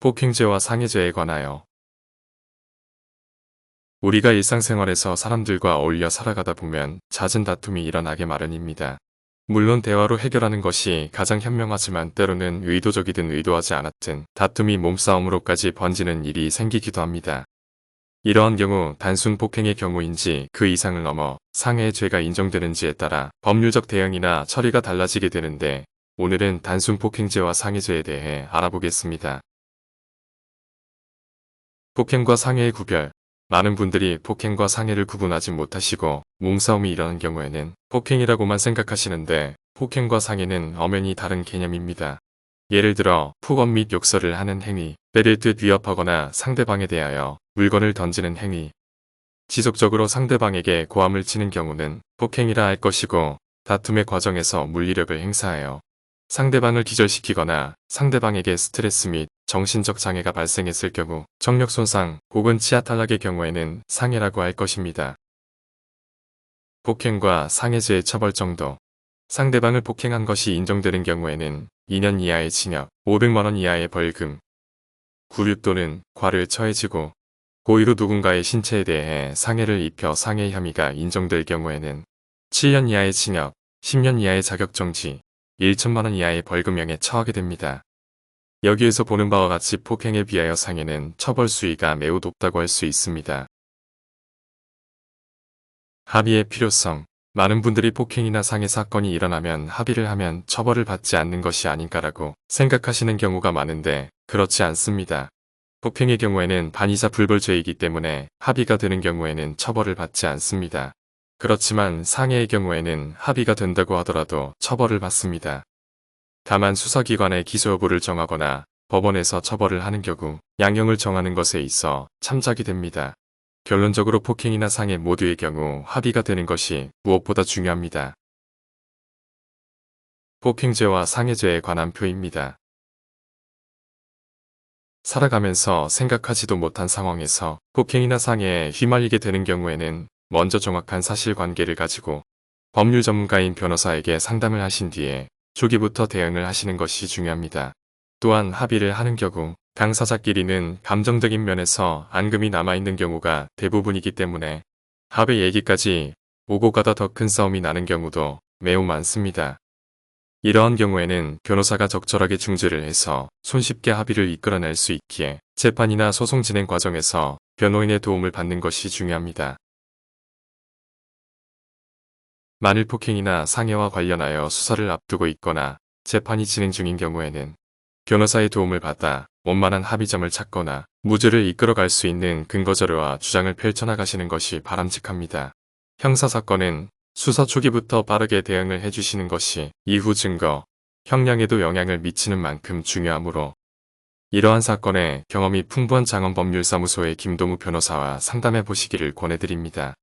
폭행죄와 상해죄에 관하여 우리가 일상생활에서 사람들과 어울려 살아가다 보면 잦은 다툼이 일어나게 마련입니다. 물론 대화로 해결하는 것이 가장 현명하지만 때로는 의도적이든 의도하지 않았든 다툼이 몸싸움으로까지 번지는 일이 생기기도 합니다. 이러한 경우 단순 폭행의 경우인지 그 이상을 넘어 상해의 죄가 인정되는지에 따라 법률적 대응이나 처리가 달라지게 되는데 오늘은 단순 폭행죄와 상해죄에 대해 알아보겠습니다. 폭행과 상해의 구별. 많은 분들이 폭행과 상해를 구분하지 못하시고 몸싸움이 일어난 경우에는 폭행이라고만 생각하시는데 폭행과 상해는 엄연히 다른 개념입니다. 예를 들어 폭언 및 욕설을 하는 행위, 때릴 듯 위협하거나 상대방에 대하여 물건을 던지는 행위, 지속적으로 상대방에게 고함을 치는 경우는 폭행이라 할 것이고 다툼의 과정에서 물리력을 행사하여 상대방을 기절시키거나 상대방에게 스트레스 및 정신적 장애가 발생했을 경우 정력 손상 혹은 치아 탈락의 경우에는 상해라고 할 것입니다. 폭행과 상해죄의 처벌 정도. 상대방을 폭행한 것이 인정되는 경우에는 2년 이하의 징역, 500만원 이하의 벌금, 구류 또는 과를 처해지고 고의로 누군가의 신체에 대해 상해를 입혀 상해 혐의가 인정될 경우에는 7년 이하의 징역, 10년 이하의 자격정지, 1천만원 이하의 벌금형에 처하게 됩니다. 여기에서 보는 바와 같이 폭행에 비하여 상해는 처벌 수위가 매우 높다고 할 수 있습니다. 합의의 필요성. 많은 분들이 폭행이나 상해 사건이 일어나면 합의를 하면 처벌을 받지 않는 것이 아닌가라고 생각하시는 경우가 많은데 그렇지 않습니다. 폭행의 경우에는 반의사 불벌죄이기 때문에 합의가 되는 경우에는 처벌을 받지 않습니다. 그렇지만 상해의 경우에는 합의가 된다고 하더라도 처벌을 받습니다. 다만 수사기관의 기소 여부를 정하거나 법원에서 처벌을 하는 경우 양형을 정하는 것에 있어 참작이 됩니다. 결론적으로 폭행이나 상해 모두의 경우 합의가 되는 것이 무엇보다 중요합니다. 폭행죄와 상해죄에 관한 표입니다. 살아가면서 생각하지도 못한 상황에서 폭행이나 상해에 휘말리게 되는 경우에는 먼저 정확한 사실관계를 가지고 법률 전문가인 변호사에게 상담을 하신 뒤에 초기부터 대응을 하시는 것이 중요합니다. 또한 합의를 하는 경우 당사자끼리는 감정적인 면에서 앙금이 남아있는 경우가 대부분이기 때문에 합의 얘기까지 오고 가다 더 큰 싸움이 나는 경우도 매우 많습니다. 이러한 경우에는 변호사가 적절하게 중재를 해서 손쉽게 합의를 이끌어낼 수 있기에 재판이나 소송 진행 과정에서 변호인의 도움을 받는 것이 중요합니다. 만일 폭행이나 상해와 관련하여 수사를 앞두고 있거나 재판이 진행 중인 경우에는 변호사의 도움을 받아 원만한 합의점을 찾거나 무죄를 이끌어갈 수 있는 근거자료와 주장을 펼쳐나가시는 것이 바람직합니다. 형사사건은 수사 초기부터 빠르게 대응을 해주시는 것이 이후 증거, 형량에도 영향을 미치는 만큼 중요하므로 이러한 사건에 경험이 풍부한 장원법률사무소의 김동우 변호사와 상담해 보시기를 권해드립니다.